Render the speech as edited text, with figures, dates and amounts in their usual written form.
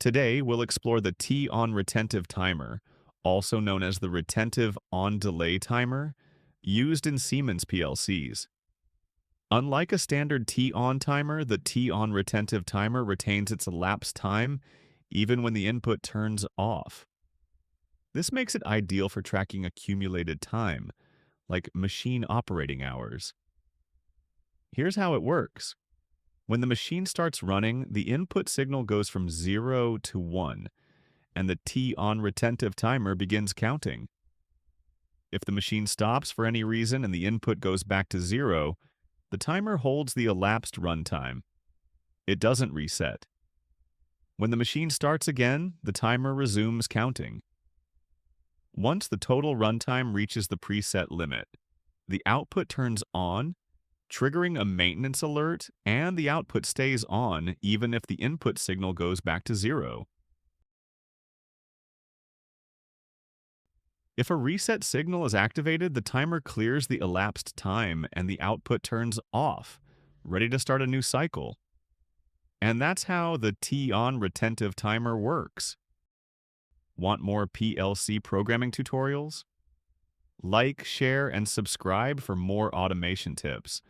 Today, we'll explore the T-on retentive timer, also known as the retentive on-delay timer, used in Siemens PLCs. Unlike a standard T-on timer, the T-on retentive timer retains its elapsed time even when the input turns off. This makes it ideal for tracking accumulated time, like machine operating hours. Here's how it works. When the machine starts running, the input signal goes from 0 to 1, and the T-on retentive timer begins counting. If the machine stops for any reason and the input goes back to 0, the timer holds the elapsed runtime. It doesn't reset. When the machine starts again, the timer resumes counting. Once the total runtime reaches the preset limit, the output turns on, triggering a maintenance alert, and the output stays on even if the input signal goes back to 0. If a reset signal is activated, the timer clears the elapsed time and the output turns off, ready to start a new cycle. And that's how the T-on retentive timer works. Want more PLC programming tutorials? Like, share, and subscribe for more automation tips.